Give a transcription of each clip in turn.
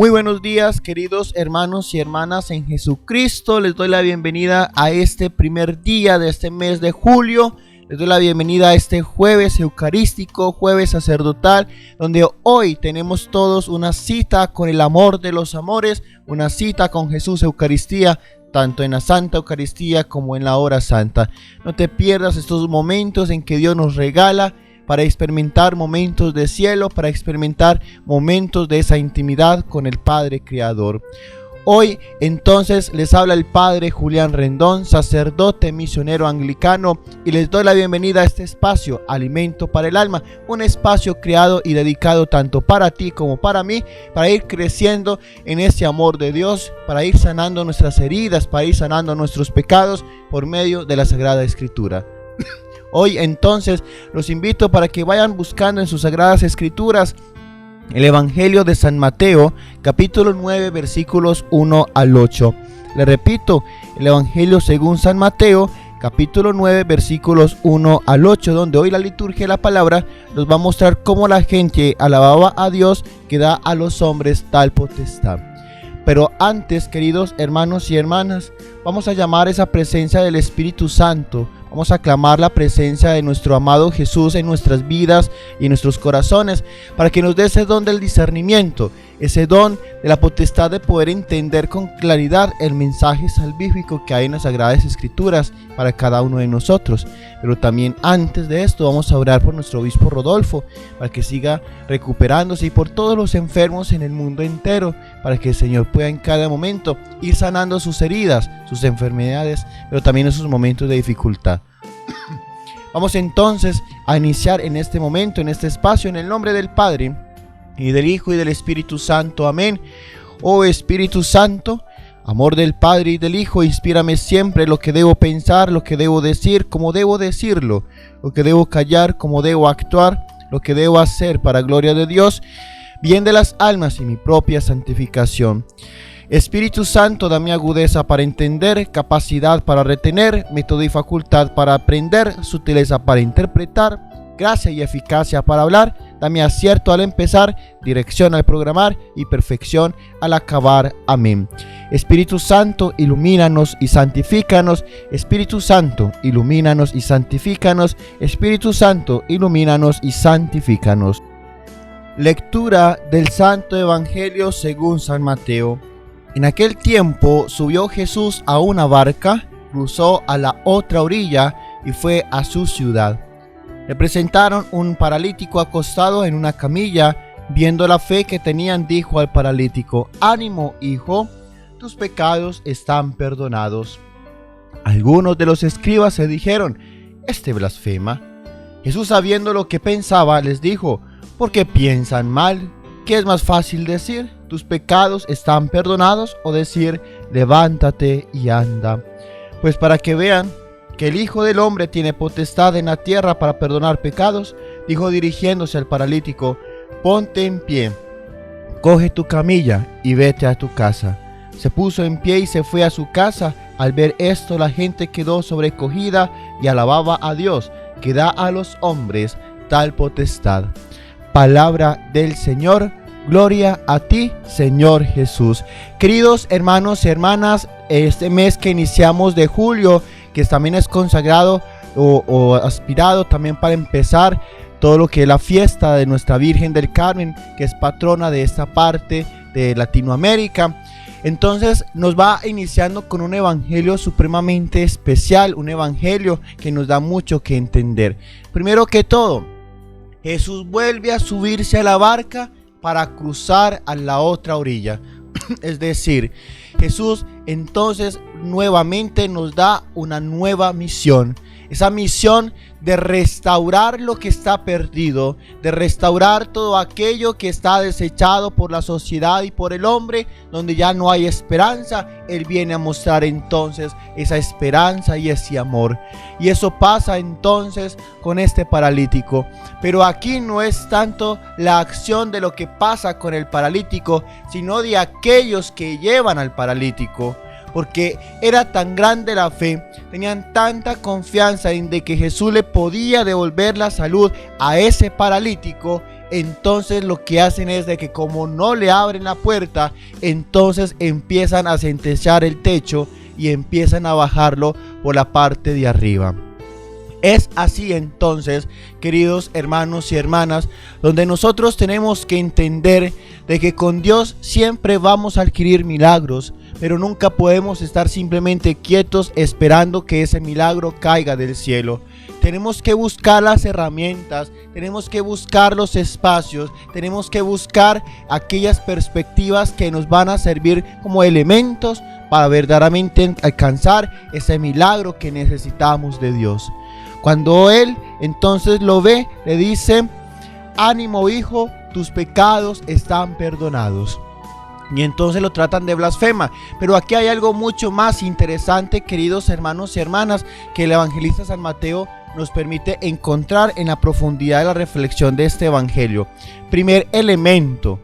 Muy buenos días, queridos hermanos y hermanas en Jesucristo. Les doy la bienvenida a este primer día de este mes de julio. Les doy la bienvenida a este jueves eucarístico, jueves sacerdotal, donde hoy tenemos todos una cita con el amor de los amores, una cita con Jesús Eucaristía, tanto en la Santa Eucaristía como en la hora santa. No te pierdas estos momentos en que Dios nos regala para experimentar momentos de cielo, para experimentar momentos de esa intimidad con el Padre Creador. Hoy entonces les habla el Padre Julián Rendón, sacerdote misionero anglicano, y les doy la bienvenida a este espacio, Alimento para el Alma, un espacio creado y dedicado tanto para ti como para mí, para ir creciendo en ese amor de Dios, para ir sanando nuestras heridas, para ir sanando nuestros pecados por medio de la Sagrada Escritura. Hoy entonces los invito para que vayan buscando en sus Sagradas Escrituras el Evangelio de San Mateo, capítulo 9, versículos 1 al 8. Le repito, el Evangelio según San Mateo, capítulo 9, versículos 1 al 8, donde hoy la liturgia de la palabra nos va a mostrar cómo la gente alababa a Dios que da a los hombres tal potestad. Pero antes, queridos hermanos y hermanas, vamos a llamar esa presencia del Espíritu Santo. Vamos a clamar la presencia de nuestro amado Jesús en nuestras vidas y en nuestros corazones, para que nos dé ese don del discernimiento, ese don de la potestad de poder entender con claridad el mensaje salvífico que hay en las Sagradas Escrituras para cada uno de nosotros. Pero también antes de esto vamos a orar por nuestro obispo Rodolfo, para que siga recuperándose, y por todos los enfermos en el mundo entero, para que el Señor pueda en cada momento ir sanando sus heridas, sus enfermedades, pero también en sus momentos de dificultad. Vamos entonces a iniciar en este momento, en este espacio, en el nombre del Padre, y del Hijo, y del Espíritu Santo. Amén. Oh Espíritu Santo, amor del Padre y del Hijo, inspírame siempre lo que debo pensar, lo que debo decir, como debo decirlo, lo que debo callar, como debo actuar, lo que debo hacer para gloria de Dios, bien de las almas y mi propia santificación. Espíritu Santo, dame agudeza para entender, capacidad para retener, método y facultad para aprender, sutileza para interpretar, gracia y eficacia para hablar, dame acierto al empezar, dirección al programar y perfección al acabar. Amén. Espíritu Santo, ilumínanos y santifícanos. Espíritu Santo, ilumínanos y santifícanos. Espíritu Santo, ilumínanos y santifícanos. Lectura del Santo Evangelio según San Mateo. En aquel tiempo subió Jesús a una barca, cruzó a la otra orilla y fue a su ciudad. Le presentaron un paralítico acostado en una camilla. Viendo la fe que tenían, dijo al paralítico: «Ánimo, hijo, tus pecados están perdonados». Algunos de los escribas se dijeron: «Este blasfema». Jesús, sabiendo lo que pensaba, les dijo: «¿Por qué piensan mal? ¿Qué es más fácil decir? ¿Tus pecados están perdonados?, o decir: levántate y anda? Pues para que vean que el Hijo del Hombre tiene potestad en la tierra para perdonar pecados, dijo dirigiéndose al paralítico: ponte en pie, coge tu camilla y vete a tu casa. Se puso en pie y se fue a su casa. Al ver esto, la gente quedó sobrecogida y alababa a Dios, que da a los hombres tal potestad. Palabra del Señor. Gloria a ti, Señor Jesús. Queridos hermanos y hermanas, este mes que iniciamos de julio, que también es consagrado o aspirado también para empezar todo lo que es la fiesta de Nuestra Virgen del Carmen, que es patrona de esta parte de Latinoamérica. Entonces nos va iniciando con un evangelio supremamente especial, un evangelio que nos da mucho que entender. Primero que todo, Jesús vuelve a subirse a la barca para cruzar a la otra orilla. Es decir, Jesús entonces nuevamente nos da una nueva misión. Esa misión de restaurar lo que está perdido, de restaurar todo aquello que está desechado por la sociedad y por el hombre, donde ya no hay esperanza. Él viene a mostrar entonces esa esperanza y ese amor. Y eso pasa entonces con este paralítico. Pero aquí no es tanto la acción de lo que pasa con el paralítico, sino de aquellos que llevan al paralítico. Porque era tan grande la fe, tenían tanta confianza en de que Jesús le podía devolver la salud a ese paralítico, entonces lo que hacen es de que como no le abren la puerta, entonces empiezan a sentenciar el techo y empiezan a bajarlo por la parte de arriba. Es así entonces, queridos hermanos y hermanas, donde nosotros tenemos que entender de que con Dios siempre vamos a adquirir milagros, pero nunca podemos estar simplemente quietos esperando que ese milagro caiga del cielo. Tenemos que buscar las herramientas, tenemos que buscar los espacios, tenemos que buscar aquellas perspectivas que nos van a servir como elementos para verdaderamente alcanzar ese milagro que necesitamos de Dios. Cuando él entonces lo ve, le dice: ánimo, hijo, tus pecados están perdonados. Y entonces lo tratan de blasfema. Pero aquí hay algo mucho más interesante, queridos hermanos y hermanas, que el evangelista San Mateo nos permite encontrar en la profundidad de la reflexión de este evangelio. Primer elemento: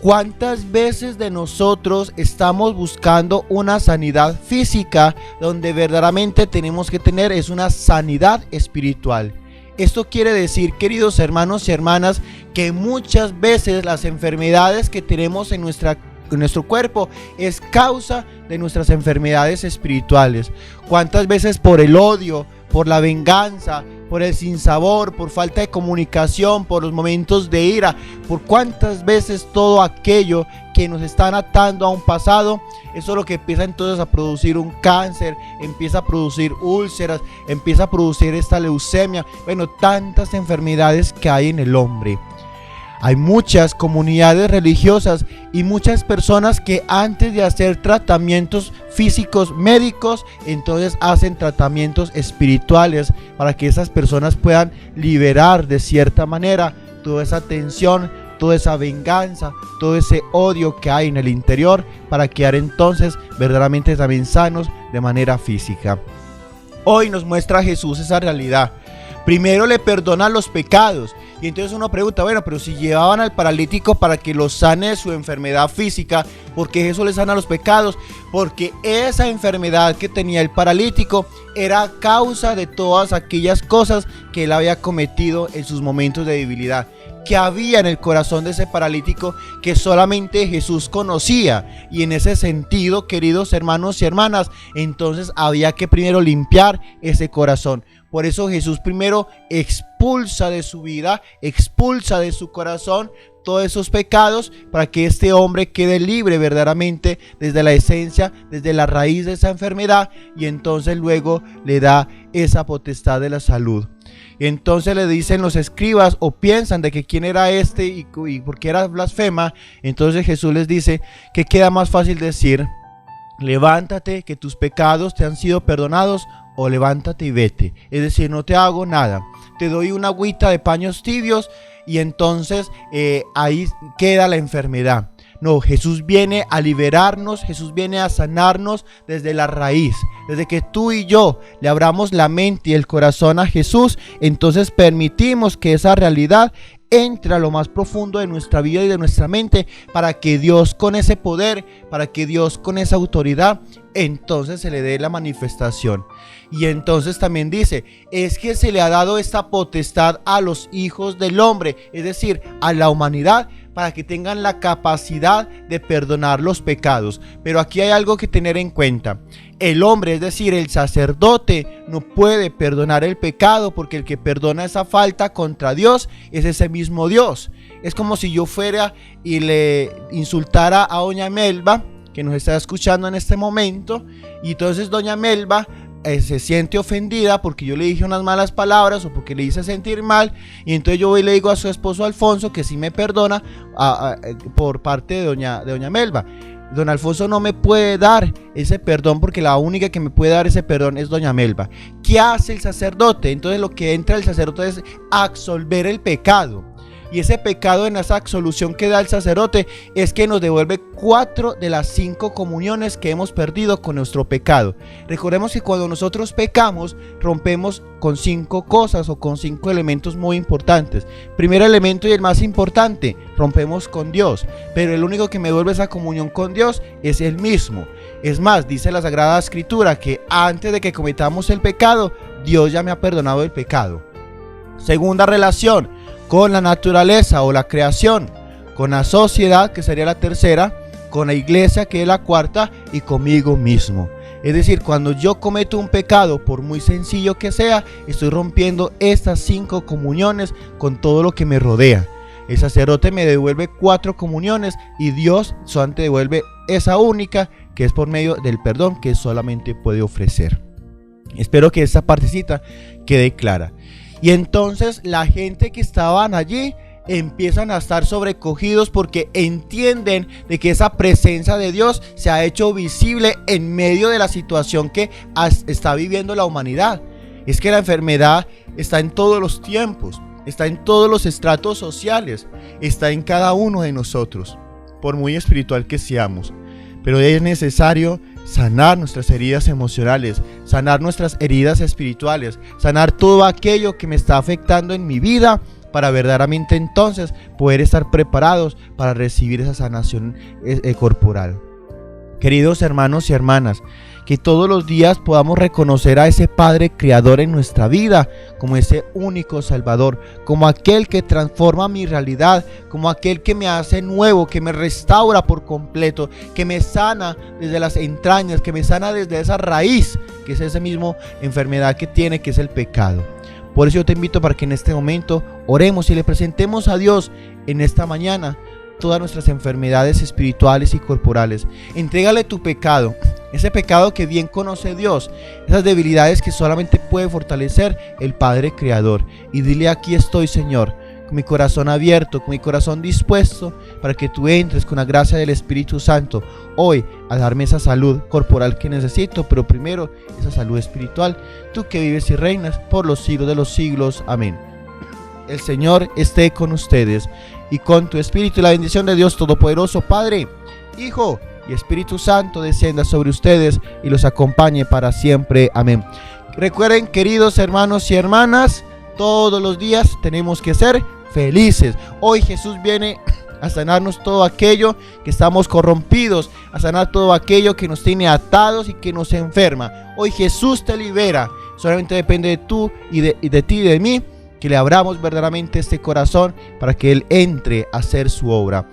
¿cuántas veces de nosotros estamos buscando una sanidad física donde verdaderamente tenemos que tener es una sanidad espiritual? Esto quiere decir, queridos hermanos y hermanas, que muchas veces las enfermedades que tenemos en nuestro cuerpo es causa de nuestras enfermedades espirituales. ¿Cuántas veces por el odio, por la venganza, por el sinsabor, por falta de comunicación, por los momentos de ira, por cuántas veces todo aquello que nos están atando a un pasado, eso es lo que empieza entonces a producir un cáncer, empieza a producir úlceras, empieza a producir esta leucemia, bueno, tantas enfermedades que hay en el hombre. Hay muchas comunidades religiosas y muchas personas que antes de hacer tratamientos físicos médicos, entonces hacen tratamientos espirituales para que esas personas puedan liberar de cierta manera toda esa tensión, toda esa venganza, todo ese odio que hay en el interior, para quedar entonces verdaderamente también sanos de manera física. Hoy nos muestra Jesús esa realidad. Primero le perdona los pecados. Y entonces uno pregunta, bueno, pero si llevaban al paralítico para que lo sane de su enfermedad física, ¿por qué Jesús le sana los pecados? Porque esa enfermedad que tenía el paralítico era causa de todas aquellas cosas que él había cometido en sus momentos de debilidad, que había en el corazón de ese paralítico que solamente Jesús conocía. Y en ese sentido, queridos hermanos y hermanas, entonces había que primero limpiar ese corazón. Por eso Jesús primero expulsa de su vida, expulsa de su corazón todos esos pecados, para que este hombre quede libre verdaderamente desde la esencia, desde la raíz de esa enfermedad, y entonces luego le da esa potestad de la salud. Y entonces le dicen los escribas, o piensan de que quién era este y por qué era blasfema. Entonces Jesús les dice que queda más fácil decir: levántate, que tus pecados te han sido perdonados, o levántate y vete. Es decir, no te hago nada, te doy una agüita de paños tibios y entonces ahí queda la enfermedad. No, Jesús viene a liberarnos, Jesús viene a sanarnos desde la raíz. Desde que tú y yo le abramos la mente y el corazón a Jesús, entonces permitimos que esa realidad entre a lo más profundo de nuestra vida y de nuestra mente, para que Dios con ese poder, para que Dios con esa autoridad, entonces se le dé la manifestación. Y entonces también dice, es que se le ha dado esta potestad a los hijos del hombre, es decir, a la humanidad, para que tengan la capacidad de perdonar los pecados. Pero aquí hay algo que tener en cuenta. El hombre, es decir, el sacerdote, no puede perdonar el pecado, porque el que perdona esa falta contra Dios es ese mismo Dios. Es como si yo fuera y le insultara a doña Melba, que nos está escuchando en este momento, y entonces doña Melba se siente ofendida porque yo le dije unas malas palabras o porque le hice sentir mal, y entonces yo voy y le digo a su esposo Alfonso que sí me perdona por parte de doña Melba. Don Alfonso no me puede dar ese perdón, porque la única que me puede dar ese perdón es doña Melba. ¿Qué hace el sacerdote? Entonces lo que entra el sacerdote es absolver el pecado. Y ese pecado, en esa absolución que da el sacerdote, es que nos devuelve 4 de las 5 comuniones que hemos perdido con nuestro pecado. Recordemos que cuando nosotros pecamos, rompemos con 5 cosas o con 5 elementos muy importantes. Primer elemento y el más importante, rompemos con Dios. Pero el único que me devuelve esa comunión con Dios es Él mismo. Es más, dice la Sagrada Escritura que antes de que cometamos el pecado, Dios ya me ha perdonado el pecado. Segunda relación, con la naturaleza o la creación, con la sociedad, que sería la tercera, con la iglesia, que es la cuarta, y conmigo mismo. Es decir, cuando yo cometo un pecado, por muy sencillo que sea, estoy rompiendo estas 5 comuniones con todo lo que me rodea. El sacerdote me devuelve 4 comuniones y Dios solamente devuelve esa única, que es por medio del perdón que solamente puede ofrecer. Espero que esta partecita quede clara. Y entonces la gente que estaban allí empiezan a estar sobrecogidos porque entienden de que esa presencia de Dios se ha hecho visible en medio de la situación que está viviendo la humanidad. Es que la enfermedad está en todos los tiempos, está en todos los estratos sociales, está en cada uno de nosotros, por muy espiritual que seamos. Pero es necesario sanar nuestras heridas emocionales, sanar nuestras heridas espirituales, sanar todo aquello que me está afectando en mi vida, para verdaderamente entonces poder estar preparados para recibir esa sanación corporal. Queridos hermanos y hermanas, que todos los días podamos reconocer a ese Padre Creador en nuestra vida como ese único Salvador, como aquel que transforma mi realidad, como aquel que me hace nuevo, que me restaura por completo, que me sana desde las entrañas, que me sana desde esa raíz, que es esa misma enfermedad que tiene, que es el pecado. Por eso yo te invito para que en este momento oremos y le presentemos a Dios en esta mañana todas nuestras enfermedades espirituales y corporales. Entrégale tu pecado, ese pecado que bien conoce Dios, esas debilidades que solamente puede fortalecer el Padre Creador. Y dile: aquí estoy, Señor, con mi corazón abierto, con mi corazón dispuesto para que tú entres con la gracia del Espíritu Santo hoy a darme esa salud corporal que necesito, pero primero esa salud espiritual, tú que vives y reinas por los siglos de los siglos. Amén. El Señor esté con ustedes y con tu espíritu, y la bendición de Dios Todopoderoso, Padre, Hijo y Espíritu Santo descienda sobre ustedes y los acompañe para siempre. Amén. Recuerden, queridos hermanos y hermanas, todos los días tenemos que ser felices. Hoy Jesús viene a sanarnos todo aquello que estamos corrompidos, a sanar todo aquello que nos tiene atados y que nos enferma. Hoy Jesús te libera. Solamente depende de tú y de ti y de mí, que le abramos verdaderamente este corazón para que Él entre a hacer su obra.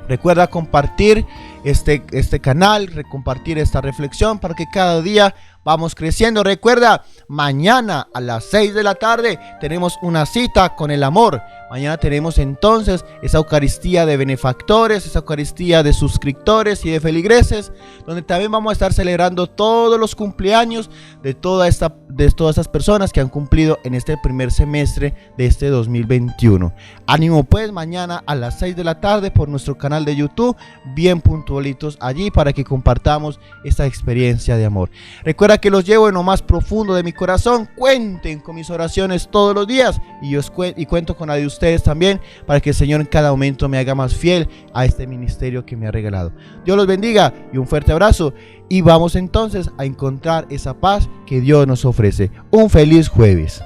Recuerda compartir este canal, compartir esta reflexión para que cada día vamos creciendo. Recuerda, mañana a las 6 de la tarde tenemos una cita con el amor. Mañana tenemos entonces esa Eucaristía de benefactores, esa Eucaristía de suscriptores y de feligreses, donde también vamos a estar celebrando todos los cumpleaños de todas estas personas que han cumplido en este primer semestre de este 2021. Ánimo pues, mañana a las 6 de la tarde por nuestro canal de YouTube, bien puntualitos allí para que compartamos esta experiencia de amor. Recuerda que los llevo en lo más profundo de mi corazón. Cuenten con mis oraciones todos los días y cuento con la de ustedes también, para que el Señor en cada momento me haga más fiel a este ministerio que me ha regalado. Dios los bendiga y un fuerte abrazo, y vamos entonces a encontrar esa paz que Dios nos ofrece. Un feliz jueves.